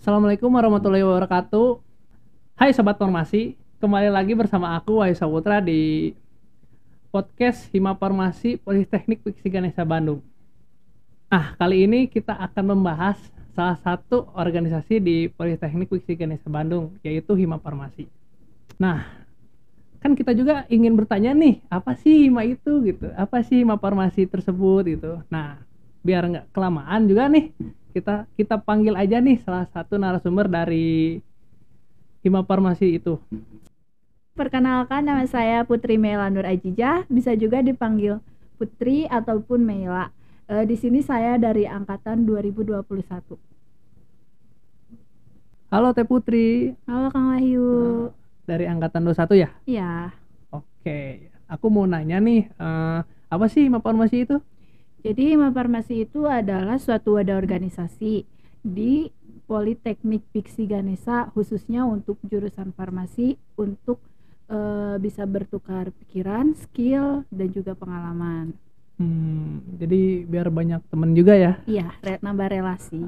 Assalamualaikum warahmatullahi wabarakatuh. Hai Sobat Farmasi, kembali lagi bersama aku Wahyu Saputra di podcast Hima Farmasi Politeknik Wiksi Ganesha Bandung. Kali ini kita akan membahas salah satu organisasi di Politeknik Wiksi Ganesha Bandung, yaitu Hima Farmasi. Nah, kan kita juga ingin bertanya nih, apa sih Hima itu gitu? Apa sih Hima Farmasi tersebut gitu? Nah, biar nggak kelamaan juga nih, kita panggil aja nih salah satu narasumber dari Hima Farmasi itu. Perkenalkan, nama saya Putri Mela Nur Ajijah, bisa juga dipanggil Putri ataupun Mela. Di sini saya dari angkatan 2021. Halo Teh Putri. Halo Kang Wahyu. Dari angkatan 21 ya? Iya. Oke, aku mau nanya nih, apa sih Hima Farmasi itu? Jadi Hima Farmasi itu adalah suatu wadah organisasi di Politeknik Wiksi Ganesha, khususnya untuk jurusan farmasi, untuk bisa bertukar pikiran, skill, dan juga pengalaman. Jadi biar banyak temen juga ya? Iya, nambah relasi.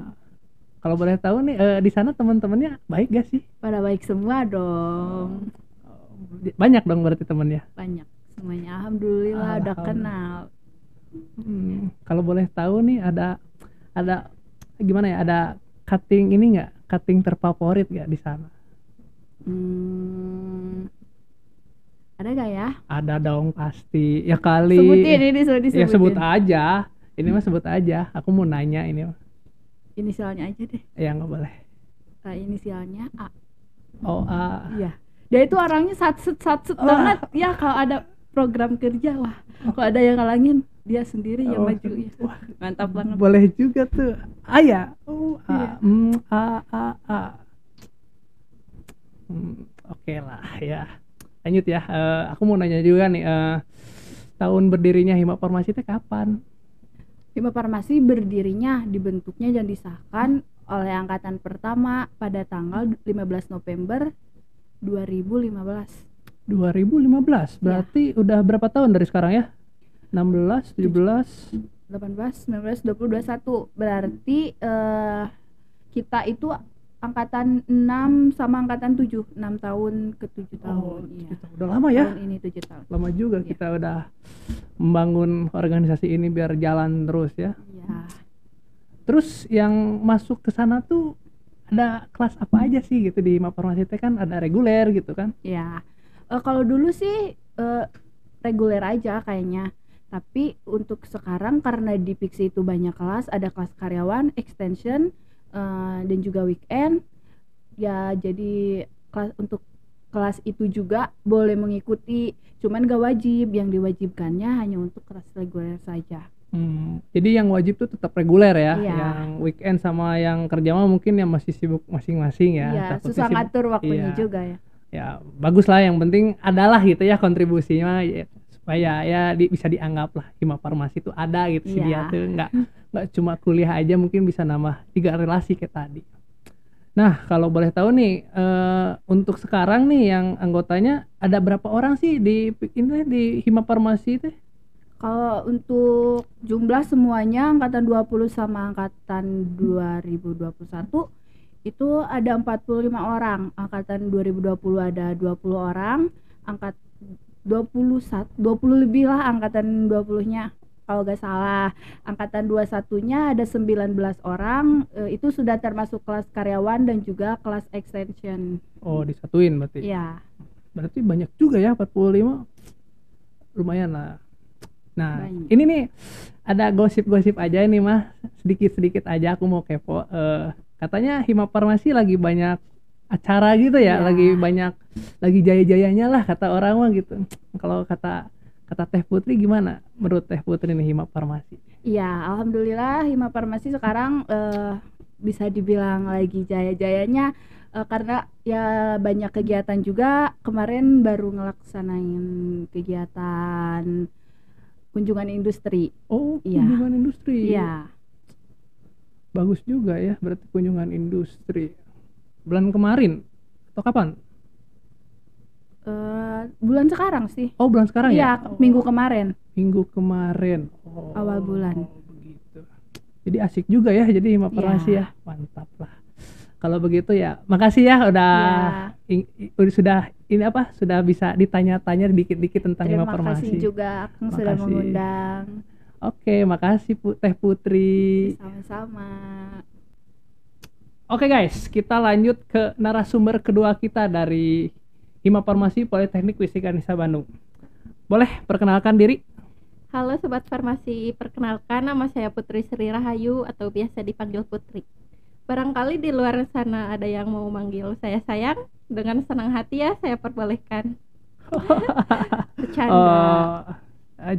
Kalau boleh tahu nih, di sana teman-temannya baik gak sih? Pada baik semua dong. Banyak dong berarti temennya? Banyak semuanya, alhamdulillah udah kenal. Kalau boleh tahu nih, ada gimana ya? Ada cutting ini nggak? Cutting terfavorit nggak di sana? Ada gak ya? Ada dong pasti. Ya kali. Sebutin ini, disebutin. Ya sebut aja. Ini mah sebut aja. Aku mau nanya ini mah. Inisialnya aja deh. Ya nggak boleh. Inisialnya A. Oh, A. Iya. Dia itu orangnya satset banget. Ya kalau ada program kerja, wah. Kalau ada yang ngalangin, dia sendiri yang maju ya. Wah, mantap banget. Boleh juga tuh. A ya? Oh, A. Iya. A. Oke lah ya. Lanjut ya. Aku mau nanya juga nih, tahun berdirinya Hima Farmasi itu kapan? Hima Farmasi berdirinya, dibentuknya dan disahkan oleh angkatan pertama pada tanggal 15 November 2015. 2015, berarti ya. Udah berapa tahun dari sekarang ya? 16, 17, 18, 19, 20, 21. Berarti kita itu angkatan 6 sama angkatan 7, 6 tahun ke 7 tahun. Iya. Udah lama ya? Tahun ini 7 tahun. Lama juga ya. Kita udah membangun organisasi ini biar jalan terus ya. Iya. Terus yang masuk ke sana tuh ada kelas apa aja sih gitu di Hima Farmasi kan ada reguler gitu kan? Iya. Kalau dulu sih reguler aja kayaknya. Tapi untuk sekarang karena di Piksi itu banyak kelas, ada kelas karyawan, extension, dan juga weekend. Ya jadi untuk kelas itu juga boleh mengikuti, cuman gak wajib. Yang diwajibkannya hanya untuk kelas reguler saja. Jadi yang wajib tuh tetap reguler ya. Iya. Yang weekend sama yang kerja mah mungkin yang masih sibuk masing-masing ya. Iya, susah ngatur waktunya juga ya. Ya bagus lah, yang penting adalah gitu ya kontribusinya ya, supaya ya bisa dianggap lah Hima Farmasi itu ada gitu sih. Dia tuh nggak cuma kuliah aja, mungkin bisa nambah 3 relasi kayak tadi. Nah kalau boleh tahu nih, untuk sekarang nih yang anggotanya ada berapa orang sih di Hima Farmasi itu? Kalau untuk jumlah semuanya angkatan 20 sama angkatan 2021 itu ada 45 orang. Angkatan 2020 ada 20 orang, 20 lebih lah angkatan 20-nya kalau gak salah. Angkatan 21-nya ada 19 orang, itu sudah termasuk kelas karyawan dan juga kelas extension. Oh, disatuin berarti? Iya. Berarti banyak juga ya, 45. Lumayan lah. Nah, banyak. Ini nih ada gosip-gosip aja nih mah, sedikit-sedikit aja aku mau kepo. Katanya Hima Farmasi lagi banyak acara gitu ya, lagi jaya-jayanya lah kata orang mah gitu. Kalau kata Teh Putri gimana menurut Teh Putri nih Hima Farmasi? Iya, alhamdulillah Hima Farmasi sekarang bisa dibilang lagi jaya-jayanya, karena ya banyak kegiatan juga. Kemarin baru ngelaksanain kegiatan kunjungan industri. Oh, kunjungan industri. Iya. Bagus juga ya, berarti kunjungan industri. Bulan kemarin atau kapan? Bulan sekarang sih. Oh, bulan sekarang ya? Iya, minggu kemarin. Oh, awal bulan. Begitu. Jadi asik juga ya jadi Hima Farmasi ya. Mantap lah. Kalau begitu ya, makasih ya udah sudah bisa ditanya-tanya dikit-dikit tentang Terima Himafarmasi. kasih juga Kang sudah Makasih. mengundang. Oke, makasih Teh Putri. Sama-sama. Oke guys, kita lanjut ke narasumber kedua kita dari Himafarmasi Politeknik Fisika Ganesha Bandung. Boleh perkenalkan diri? Halo Sobat Farmasi, perkenalkan nama saya Putri Sri Rahayu atau biasa dipanggil Putri. Barangkali di luar sana ada yang mau manggil saya sayang, dengan senang hati ya saya perbolehkan. Bercanda.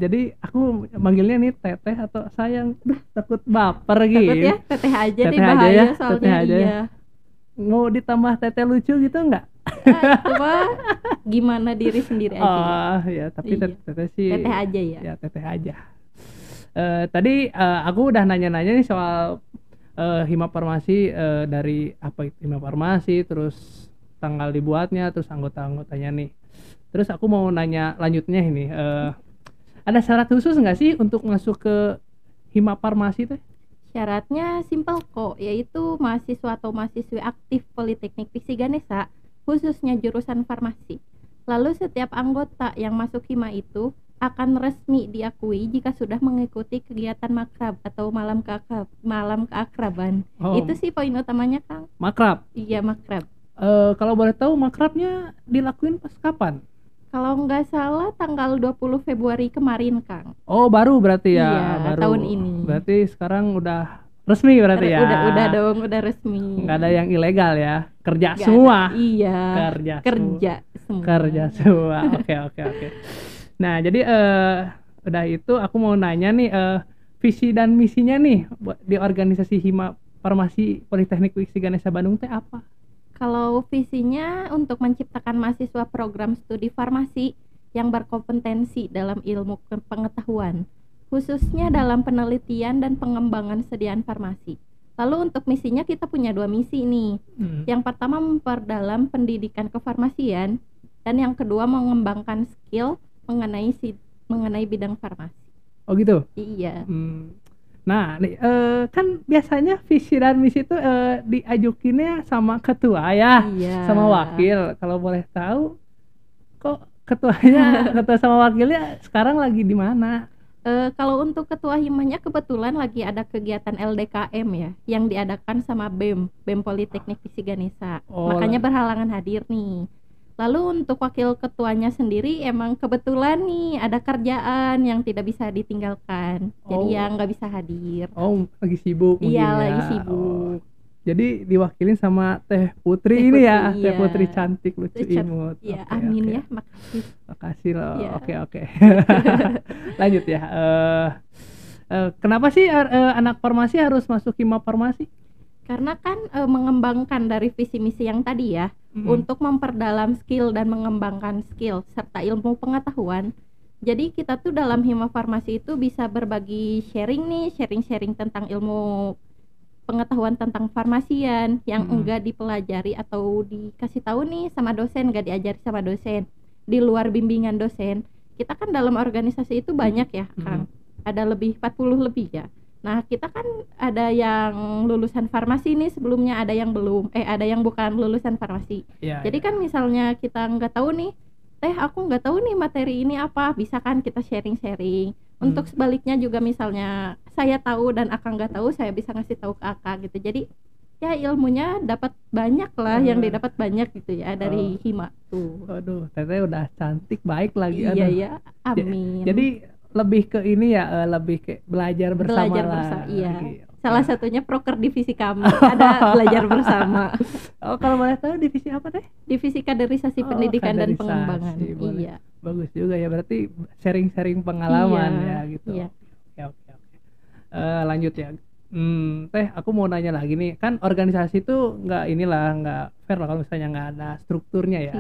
Jadi aku manggilnya nih teteh atau sayang, takut baper gitu. Takut ya, teteh aja Teteh nih aja bahaya ya, soalnya teteh aja iya. ya. Mau ditambah teteh lucu gitu enggak? Coba gimana diri sendiri aja. Oh ya, tapi Iya. teteh sih. Teteh aja ya. Ya teteh aja. Tadi aku udah nanya-nanya nih soal Himafarmasi, dari apa itu Himafarmasi, terus tanggal dibuatnya, terus anggota-anggotanya nih. Terus aku mau nanya lanjutnya ini, ada syarat khusus nggak sih untuk masuk ke Himafarmasi teh? Syaratnya simpel kok, yaitu mahasiswa atau mahasiswi aktif Politeknik Fisika Ganesha, khususnya jurusan farmasi. Lalu setiap anggota yang masuk Hima itu akan resmi diakui jika sudah mengikuti kegiatan makrab atau malam keakraban. Oh. Itu sih poin utamanya, Kang. Makrab. Iya, makrab. Kalau boleh tahu makrabnya dilakuin pas kapan? Kalau nggak salah tanggal 20 Februari kemarin, Kang. Oh, baru berarti ya. Iya, baru. tahun ini. Berarti sekarang udah resmi berarti ya. Udah dong, udah resmi. Nggak ada yang ilegal ya. Kerja Nggak semua. ada. Iya. Kerja semua. Kerja semua. Oke. Nah, jadi udah itu aku mau nanya nih, visi dan misinya nih di organisasi Himafarmasi Politeknik Fisika Ganesha Bandung teh apa? Kalau visinya untuk menciptakan mahasiswa program studi farmasi yang berkompetensi dalam ilmu pengetahuan, khususnya dalam penelitian dan pengembangan sediaan farmasi. Lalu untuk misinya kita punya 2 misi nih. Yang pertama memperdalam pendidikan kefarmasian, dan yang kedua mengembangkan skill mengenai bidang farmasi. Oh gitu? Iya. Nah, nih, kan biasanya visi dan misi itu diajukinnya sama ketua ya, Iya. sama wakil. Kalau boleh tahu, kok ketuanya, ketua sama wakilnya sekarang lagi di mana? Kalau untuk ketua himanya kebetulan lagi ada kegiatan LDKM ya, yang diadakan sama BEM Politeknik Fisika Ganesha. Oh. Makanya berhalangan hadir nih. Lalu untuk wakil ketuanya sendiri emang kebetulan nih ada kerjaan yang tidak bisa ditinggalkan, jadi yang nggak bisa hadir. Oh, lagi sibuk mungkin Iya, ya. lagi sibuk. Jadi diwakilin sama Teh Putri Teh ini Putri, ya, Teh iya. Putri cantik lucu imut. Iya, Oke, amin oke. ya, makasih. Makasih loh. Iya. Oke. Lanjut ya. Kenapa sih anak farmasi harus masuk Himafarmasi? Karena kan mengembangkan dari visi misi yang tadi ya, untuk memperdalam skill dan mengembangkan skill serta ilmu pengetahuan. Jadi kita tuh dalam Himafarmasi itu bisa berbagi sharing tentang ilmu pengetahuan tentang farmasian yang enggak dipelajari atau dikasih tahu nih sama dosen, enggak diajari sama dosen. Di luar bimbingan dosen, kita kan dalam organisasi itu banyak ya, Kang. Ada lebih 40 lebih ya. Nah, kita kan ada yang lulusan farmasi nih sebelumnya, ada yang belum, ada yang bukan lulusan farmasi. Ya, Jadi kan misalnya kita nggak tahu nih, aku nggak tahu nih materi ini apa, bisa kan kita sharing-sharing. Untuk sebaliknya juga misalnya saya tahu dan akang nggak tahu, saya bisa ngasih tahu ke akang gitu. Jadi ya ilmunya dapat banyak lah, yang didapat banyak gitu ya dari Hima tuh. Aduh, Teteh udah cantik, baik lagi. Iya aduh. ya, amin. Jadi lebih ke ini ya, lebih ke belajar bersama lah. Iya. Gitu. Salah satunya proker divisi kami ada belajar bersama. Oh, kalau boleh tahu divisi apa teh? Divisi kaderisasi pendidikan dan kaderisasi, pengembangan. boleh. Iya. Bagus juga ya, berarti sharing-sharing pengalaman ya gitu. Iya. Oke. Lanjut ya. Teh, aku mau nanya lagi nih, kan organisasi itu nggak fair lah kalau misalnya nggak ada strukturnya ya.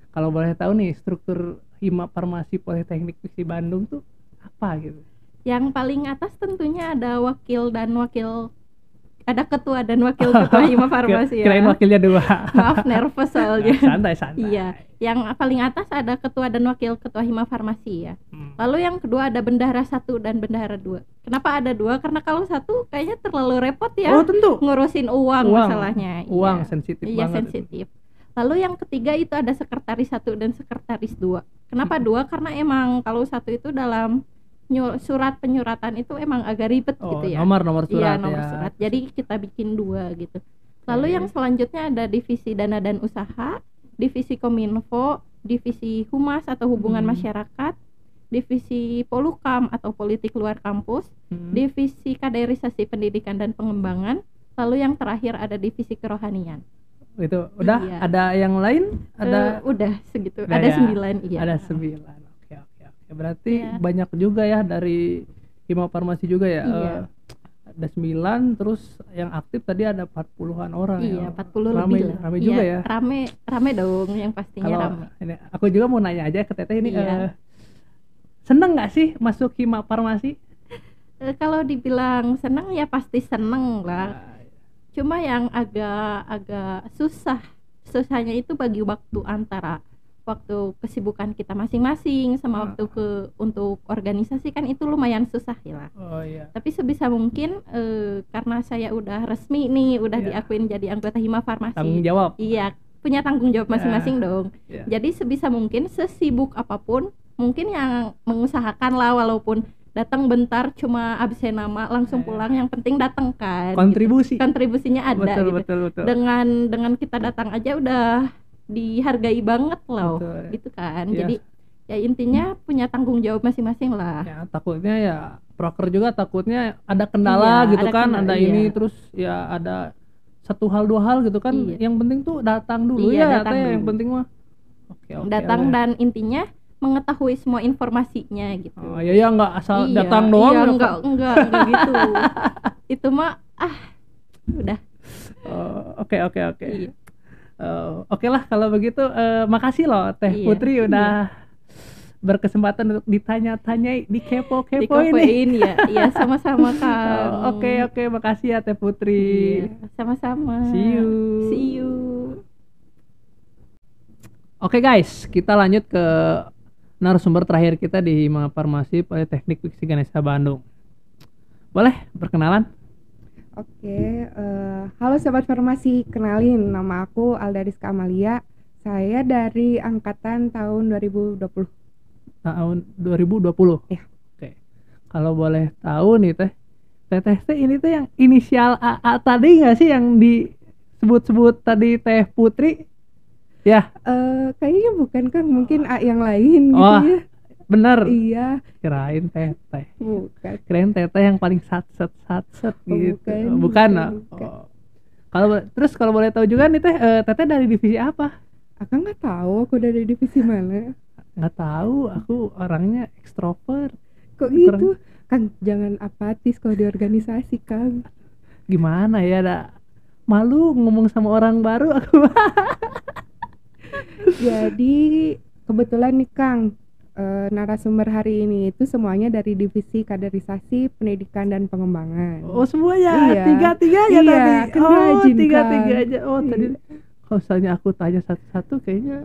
Kalau boleh tahu nih, struktur Himafarmasi Politeknik Fisika Bandung tuh apa gitu? Yang paling atas tentunya ada wakil ada ketua dan wakil ketua Hima Farmasi ya. Kirain wakilnya 2. Maaf, nervous soalnya. Santai. Iya, yang paling atas ada ketua dan wakil ketua Hima Farmasi ya. Lalu yang kedua ada bendahara 1 dan bendahara 2. Kenapa ada 2? Karena kalau 1 kayaknya terlalu repot ya. Oh, tentu. Ngurusin uang masalahnya. Uang iya. sensitif Iya, banget. sensitif. Lalu yang ketiga itu ada sekretaris 1 dan sekretaris 2. Kenapa 2? Karena emang kalau 1 itu dalam surat penyuratan itu emang agak ribet gitu ya. Nomor surat. Iya, nomor surat. Jadi kita bikin 2 gitu. Lalu yang selanjutnya ada divisi dana dan usaha, divisi kominfo, divisi humas atau hubungan masyarakat, divisi polukam atau politik luar kampus, divisi kaderisasi pendidikan dan pengembangan, lalu yang terakhir ada divisi kerohanian. Itu udah. Iya. Ada yang lain? Ada udah segitu. udah Ada ya? 9. Iya. Ada 9. Oke. Berarti Iya. banyak juga ya dari Hima Farmasi juga ya. Iya. Ada 9, terus yang aktif tadi ada 40-an orang Iya, ya. 40 Rame, lebih lah. rame juga Iya, ya. Rame dong, yang pastinya Kalau rame. ini, aku juga mau nanya aja ke Teteh ini, Iya. seneng nggak sih masuk Hima Farmasi? Kalau dibilang seneng ya pasti seneng lah. Cuma yang agak susahnya itu bagi waktu antara waktu kesibukan kita masing-masing sama waktu untuk organisasi kan itu lumayan susah ya lah. Oh iya. Tapi sebisa mungkin karena saya udah resmi nih, udah Iya. diakuin jadi anggota Hima Farmasi. Tanggung jawab. Iya, punya tanggung jawab masing-masing dong. Iya. Jadi sebisa mungkin sesibuk apapun mungkin yang mengusahakan lah, walaupun datang bentar cuma absen nama langsung pulang, yang penting datang kan. Kontribusi. Gitu. Kontribusinya ada gitu. Betul. Dengan kita datang aja udah dihargai banget loh. Betul. Gitu kan. Iya. Jadi ya intinya punya tanggung jawab masing-masing lah. Ya, takutnya ya proker juga takutnya ada kendala Iya, gitu ada kan, kendala, ada iya. ini terus ya ada 1 hal 2 hal gitu kan. Iya. Yang penting tuh datang dulu Iya, ya, datang Teh, dulu. yang penting mah. Oke. Datang dan intinya mengetahui semua informasinya gitu. Oh ya nggak asal Iya, datang doang. iya, ya, enggak gitu. Itu mah udah. Oke. Iya. Oke lah kalau begitu, makasih loh Teh Iya, Putri udah berkesempatan untuk ditanya-tanya, dikepo-kepoin nih. Dikopein ya. Iya, sama-sama Kang. Oke, makasih ya Teh Putri. Iya, sama-sama. See you. Oke guys, kita lanjut ke narasumber terakhir kita di Hima Farmasi Politeknik Wiksi Ganesha Bandung. Boleh perkenalan? Oke, halo Sobat Farmasi, kenalin nama aku Alda Rizka Amalia. Saya dari angkatan tahun 2020. Tahun 2020? Iya. Oke, kalau boleh tahu nih Teh ini tuh yang inisial AA tadi nggak sih yang disebut-sebut tadi Teh Putri? Ya. Kayaknya bukan Kang, mungkin A yang lain gitu Oh, ya. bener. Iya, Kirain Teteh. bukan. Kirain Teteh yang paling satset gitu. bukan. Oh. Kalau boleh tahu juga nih Teteh dari divisi apa? Akang nggak tahu aku dari divisi mana. Nggak tahu, aku orangnya ekstrovert. Kok gitu? Kang, jangan apatis kalau di organisasi, Kang. Gimana ya, malu ngomong sama orang baru aku. Jadi kebetulan nih Kang, narasumber hari ini itu semuanya dari divisi kaderisasi pendidikan dan pengembangan. Oh semuanya, Iya. tiga aja Iya, tadi. kan Oh rajin, tiga Kang. aja. Oh Iya. tadi kalau misalnya aku tanya satu-satu kayaknya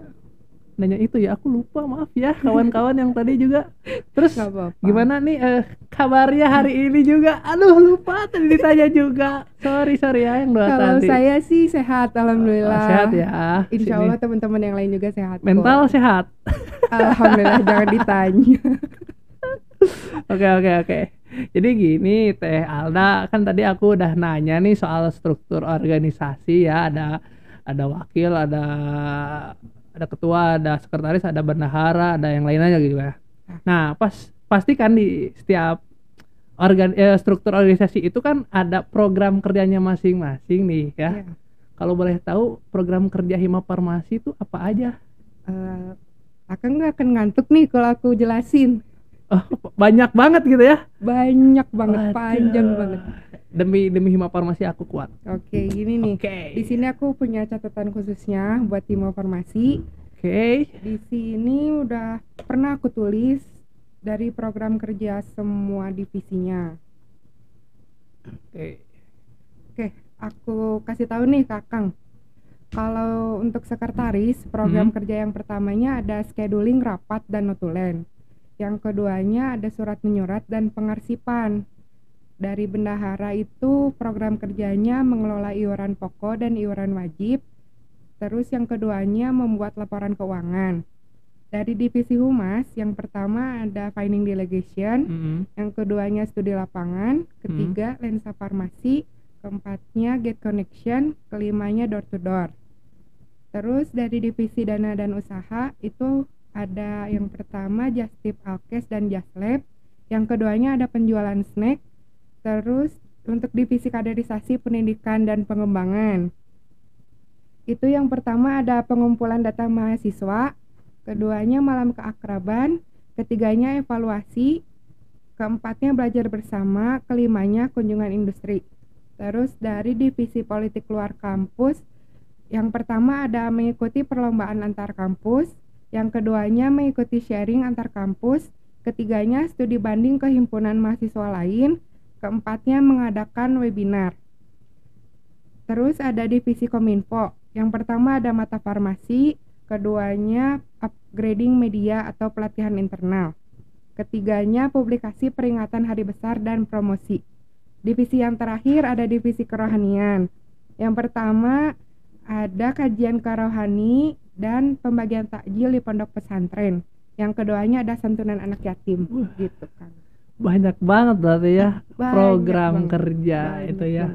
nanya itu ya, aku lupa, maaf ya kawan-kawan yang tadi juga. Terus Nggak apa-apa. gimana nih kabarnya hari ini juga? Aduh lupa tadi ditanya juga. Sorry ya yang dua Kalau tadi. saya sih sehat, alhamdulillah. Sehat ya. Insya Sini. Allah teman-teman yang lain juga sehat. kok. Mental sehat. Alhamdulillah, jangan ditanya. Oke. Jadi gini Teh Alda, kan tadi aku udah nanya nih soal struktur organisasi ya, ada wakil, ada ketua, ada sekretaris, ada bendahara, ada yang lainnya gitu ya. Nah, pasti kan di setiap struktur organisasi itu kan ada program kerjanya masing-masing nih ya. Iya. Kalau boleh tahu program kerja Hima Farmasi itu apa aja? Akang nggak akan ngantuk nih kalau aku jelasin. Oh, banyak banget gitu ya. Banyak banget, Waduh. panjang banget. Demi Hima Farmasi aku kuat. Oke, gini nih. Oke. Di sini aku punya catatan khususnya buat Hima Farmasi. Oke. Di sini udah pernah aku tulis dari program kerja semua divisinya. Oke. Oke, aku kasih tahu nih Kakang. Kalau untuk sekretaris, program kerja yang pertamanya ada scheduling rapat dan notulen. Yang keduanya ada surat menyurat dan pengarsipan. Dari bendahara itu program kerjanya mengelola iuran pokok dan iuran wajib. Terus yang keduanya membuat laporan keuangan. Dari divisi humas, yang pertama ada finding delegation, yang keduanya studi lapangan, ketiga lensa farmasi, keempatnya gate connection, kelimanya door to door. Terus dari divisi dana dan usaha itu ada yang pertama Just Tip Alkes dan Just Lab, yang keduanya ada penjualan snack. Terus untuk divisi kaderisasi pendidikan dan pengembangan itu yang pertama ada pengumpulan data mahasiswa, keduanya malam keakraban, ketiganya evaluasi, keempatnya belajar bersama, kelimanya kunjungan industri. Terus dari divisi politik luar kampus, yang pertama ada mengikuti perlombaan antar kampus, yang keduanya mengikuti sharing antar kampus, ketiganya studi banding ke himpunan mahasiswa lain, keempatnya mengadakan webinar. Terus ada divisi Kominfo, yang pertama ada mata farmasi, keduanya upgrading media atau pelatihan internal, ketiganya publikasi peringatan hari besar dan promosi. Divisi yang terakhir ada divisi kerohanian, yang pertama ada kajian kerohani dan pembagian takjil di pondok pesantren, yang keduanya ada santunan anak yatim. Gitu kan. Banyak banget berarti ya program banget. kerja itu ya.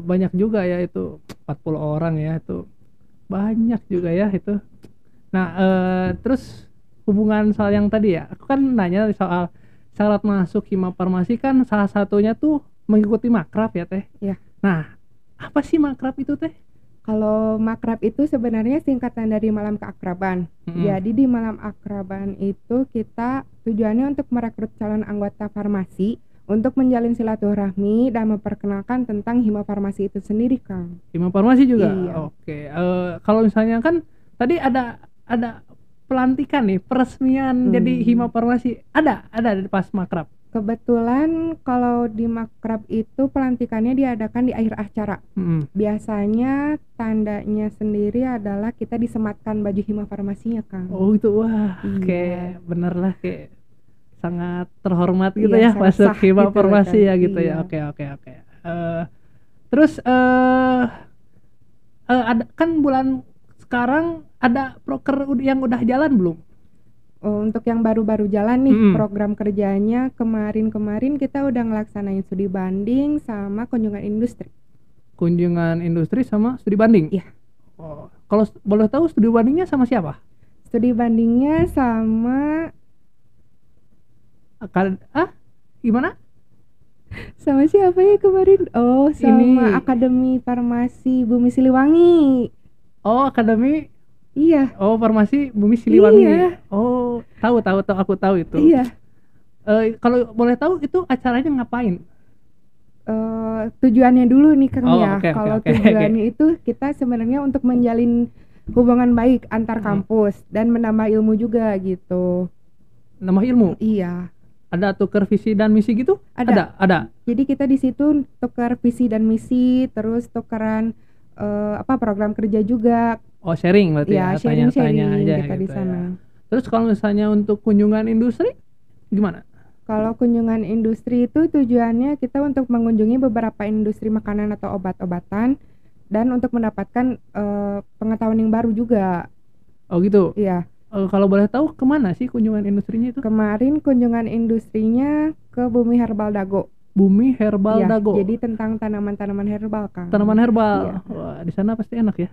Banyak juga ya itu 40 orang ya, itu banyak juga ya itu. Nah terus hubungan soal yang tadi ya, aku kan nanya soal syarat masuk hima farmasi, kan salah satunya tuh mengikuti makrab ya teh. Iya. Nah apa sih makrab itu teh? Kalau makrab itu sebenarnya singkatan dari malam keakraban. Jadi di malam akraban itu kita tujuannya untuk merekrut calon anggota farmasi untuk menjalin silaturahmi dan memperkenalkan tentang hima farmasi itu sendiri, Kang. Hima farmasi juga. Iya. Oke. Kalau misalnya kan tadi ada pelantikan nih, peresmian jadi hima farmasi. Ada pas makrab. Kebetulan kalau di makrab itu pelantikannya diadakan di akhir acara. Biasanya tandanya sendiri adalah kita disematkan baju hima farmasinya, Kang. Oh itu, wah, kayak bener lah, kayak sangat terhormat gitu ya masuk hima gitu farmasi kan. ya gitu ya. Oke. Terus ada kan bulan sekarang ada proker yang udah jalan belum? Untuk yang baru-baru jalan nih program kerjanya, kemarin kita udah ngelaksanain studi banding sama kunjungan industri. Kunjungan industri sama studi banding? Iya. Oh, kalau boleh tahu studi bandingnya sama siapa? Studi bandingnya sama gimana? Sama siapa ya kemarin? Oh, sama Ini. Akademi Farmasi Bumi Siliwangi. Oh, Akademi. Iya. Oh, Farmasi Bumi Siliwangi. Iya. Oh, tahu aku tahu itu. Iya. Kalau boleh tahu itu acaranya ngapain? Tujuannya dulu nih Kang ya. Okay, Kalau tujuannya itu kita sebenarnya untuk menjalin hubungan baik antar kampus dan menambah ilmu juga gitu. Nambah ilmu? Iya. Ada tukar visi dan misi gitu? Ada. Jadi kita di situ tukar visi dan misi, terus tukeran program kerja juga. Oh, sharing berarti ya, tanya-tanya aja kita gitu di sana. Ya. Terus kalau misalnya untuk kunjungan industri gimana? Kalau kunjungan industri itu tujuannya kita untuk mengunjungi beberapa industri makanan atau obat-obatan dan untuk mendapatkan pengetahuan yang baru juga. Oh gitu? Iya. Kalau boleh tahu kemana sih kunjungan industrinya itu? Kemarin kunjungan industrinya ke Bumi Herbal Dago. Bumi Herbal Iya, Dago. Jadi tentang tanaman-tanaman herbal, Kang. Tanaman herbal. Iya. Wah, di sana pasti enak ya?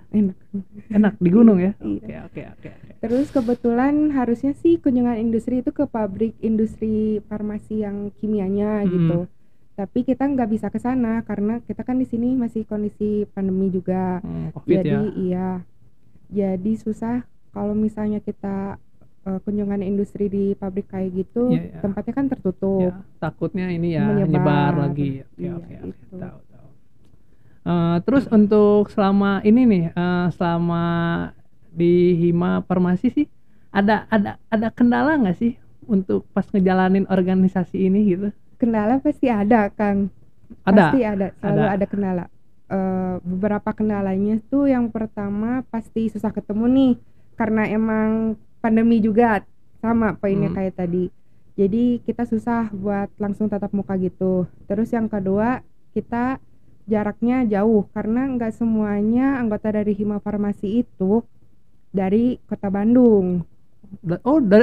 Enak di gunung ya? Iya. Oke. Terus kebetulan harusnya sih kunjungan industri itu ke pabrik industri farmasi yang kimianya gitu. Tapi kita nggak bisa ke sana karena kita kan di sini masih kondisi pandemi juga. COVID jadi ya. Iya. Jadi susah kalau misalnya kita kunjungan industri di pabrik kayak gitu, tempatnya kan tertutup. Ya, takutnya ini ya menyebar lagi. Oke. Gitu. Tahu. Terus untuk selama ini nih, selama di hima farmasi sih ada kendala nggak sih untuk pas ngejalanin organisasi ini gitu? Kendala pasti ada, Kang. Ada. Pasti ada, selalu Ada. ada kendala. Beberapa kendalanya tuh yang pertama pasti susah ketemu nih, karena emang pandemi juga sama poinnya kayak tadi. Jadi kita susah buat langsung tatap muka gitu. Terus yang kedua, kita jaraknya jauh karena nggak semuanya anggota dari Hima Farmasi itu dari Kota Bandung.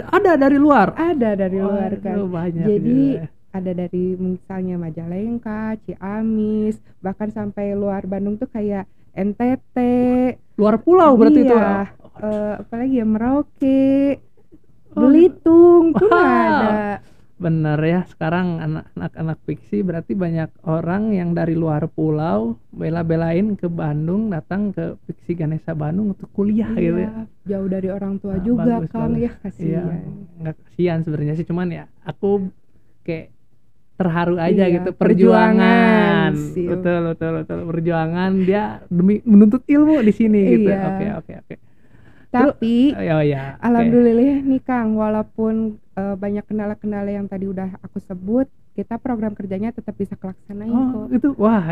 Ada dari luar. Ada dari luar kan. Banyak Jadi juga. ada dari misalnya Majalengka, Ciamis, bahkan sampai luar Bandung tuh kayak NTT, Luar pulau berarti itu. iya, apalagi ya Merauke, Belitung tuh Wow. ada. Bener ya, sekarang anak-anak fiksi berarti banyak orang yang dari luar pulau bela-belain ke Bandung, datang ke Fiksi Ganesha Bandung untuk kuliah gitu ya. Iya, jauh dari orang tua Nah, juga bagus, Kang, bagus. ya kasihan. Iya, nggak kasihan sebenarnya sih, cuman ya aku kayak terharu aja Iya, gitu, perjuangan perjuangan. sih. Betul, perjuangan dia demi menuntut ilmu di sini gitu. Iya. Oke. Tapi Ya, oke. alhamdulillah nih Kang, walaupun banyak kendala-kendala yang tadi udah aku sebut, kita program kerjanya tetap bisa kelaksanain Oh, kok.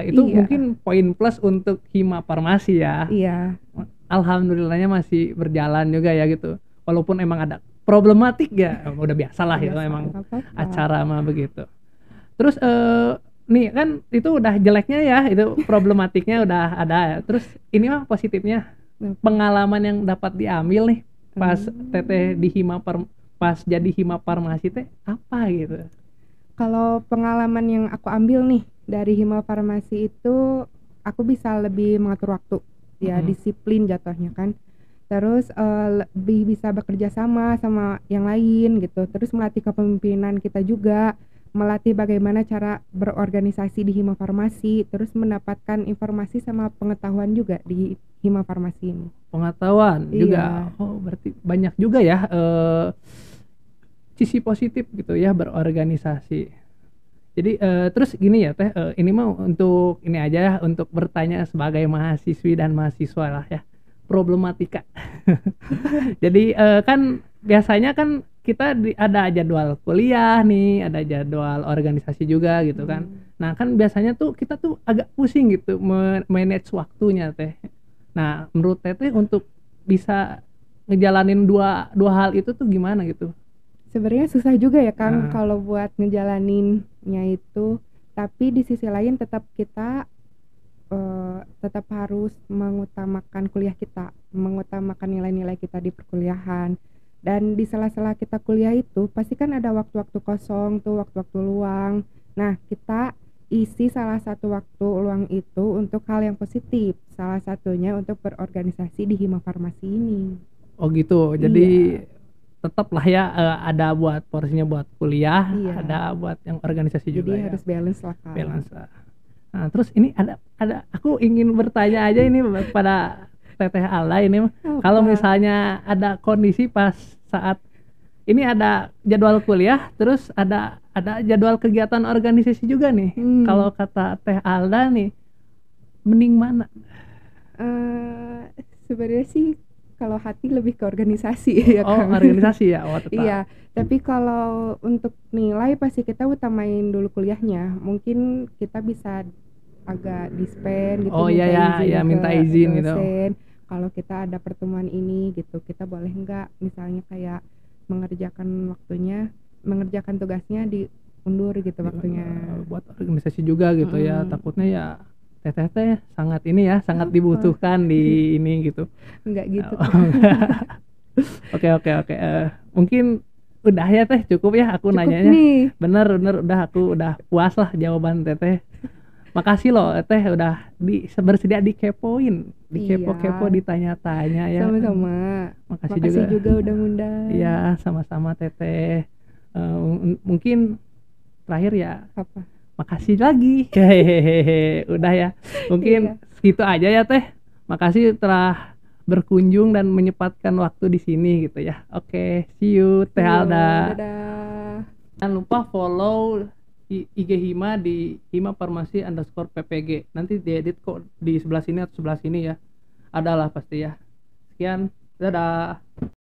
itu Iya. mungkin poin plus untuk Hima Farmasi ya. Iya, Alhamdulillahnya masih berjalan juga ya gitu. Walaupun emang ada problematik ya, udah biasa lah itu biasa, emang nggak apa-apa. acara mah begitu. Terus nih kan itu udah jeleknya ya, itu problematiknya udah ada ya. Terus ini mah positifnya, pengalaman yang dapat diambil nih pas teteh di pas jadi Hima Farmasi teh apa gitu. Kalau pengalaman yang aku ambil nih dari Hima Farmasi itu, aku bisa lebih mengatur waktu, ya disiplin jatuhnya kan. Terus lebih bisa bekerja sama yang lain gitu. Terus melatih kepemimpinan kita juga, melatih bagaimana cara berorganisasi di Hima Farmasi, terus mendapatkan informasi sama pengetahuan juga di Hima Farmasi ini. Pengetahuan Iya. juga. Oh, berarti banyak juga ya sisi positif gitu ya berorganisasi. Jadi terus gini ya teh, ini mau untuk ini aja ya, untuk bertanya sebagai mahasiswi dan mahasiswa lah ya, problematika. Jadi kan biasanya kan kita ada jadwal kuliah nih, ada jadwal organisasi juga gitu kan. Nah kan biasanya tuh kita tuh agak pusing gitu manage waktunya teh. Nah menurut teteh untuk bisa ngejalanin dua hal itu tuh gimana gitu? Sebenarnya susah juga ya Kang kalau buat ngejalaninnya itu, tapi di sisi lain tetap kita tetap harus mengutamakan kuliah kita, mengutamakan nilai-nilai kita di perkuliahan. Dan di sela-sela kita kuliah itu pasti kan ada waktu-waktu kosong tuh, waktu-waktu luang. Nah, kita isi salah satu waktu luang itu untuk hal yang positif. Salah satunya untuk berorganisasi di Hima Farmasi ini. Oh gitu. Jadi tetap lah ya ada buat porsinya buat kuliah, Iya. ada buat yang organisasi juga. Jadi ya. harus balance lah Kang. Balance lah. Nah, terus ini ada aku ingin bertanya aja ini pada Teteh Alda ini, kalau misalnya ada kondisi pas saat ini ada jadwal kuliah, terus ada jadwal kegiatan organisasi juga nih. Kalau kata Teh Alda nih, mending mana? Sebenarnya sih kalau hati lebih ke organisasi ya Kang. Organisasi ya, tetap. Iya, tapi kalau untuk nilai pasti kita utamain dulu kuliahnya. Mungkin kita bisa agak dispen gitu, minta izin gitu. Kalau kita ada pertemuan ini gitu, kita boleh nggak misalnya kayak mengerjakan tugasnya diundur gitu waktunya. Buat organisasi juga gitu ya. Takutnya ya teteh sangat ini ya, sangat dibutuhkan di ini gitu. Enggak gitu. Oke. Mungkin udah ya teh, cukup ya aku nanyanya. Nih. Bener udah aku udah puas lah jawaban teteh. Makasih loh teh udah bersedia dikepoin, dikepo-kepo, ditanya-tanya ya. Sama-sama. Makasih juga udah ngundang. Iya, sama-sama teteh. Mungkin terakhir ya. Apa? Makasih lagi. Hehehe. Udah ya. Mungkin segitu aja ya teh. Makasih telah berkunjung dan menyempatkan waktu di sini gitu ya. Oke, see you Teh Alda. Dadah. Jangan lupa follow IG Hima di hima_farmasi_ppg. Nanti diedit kok di sebelah sini atau sebelah sini ya. Adalah pasti ya. Sekian, dadah.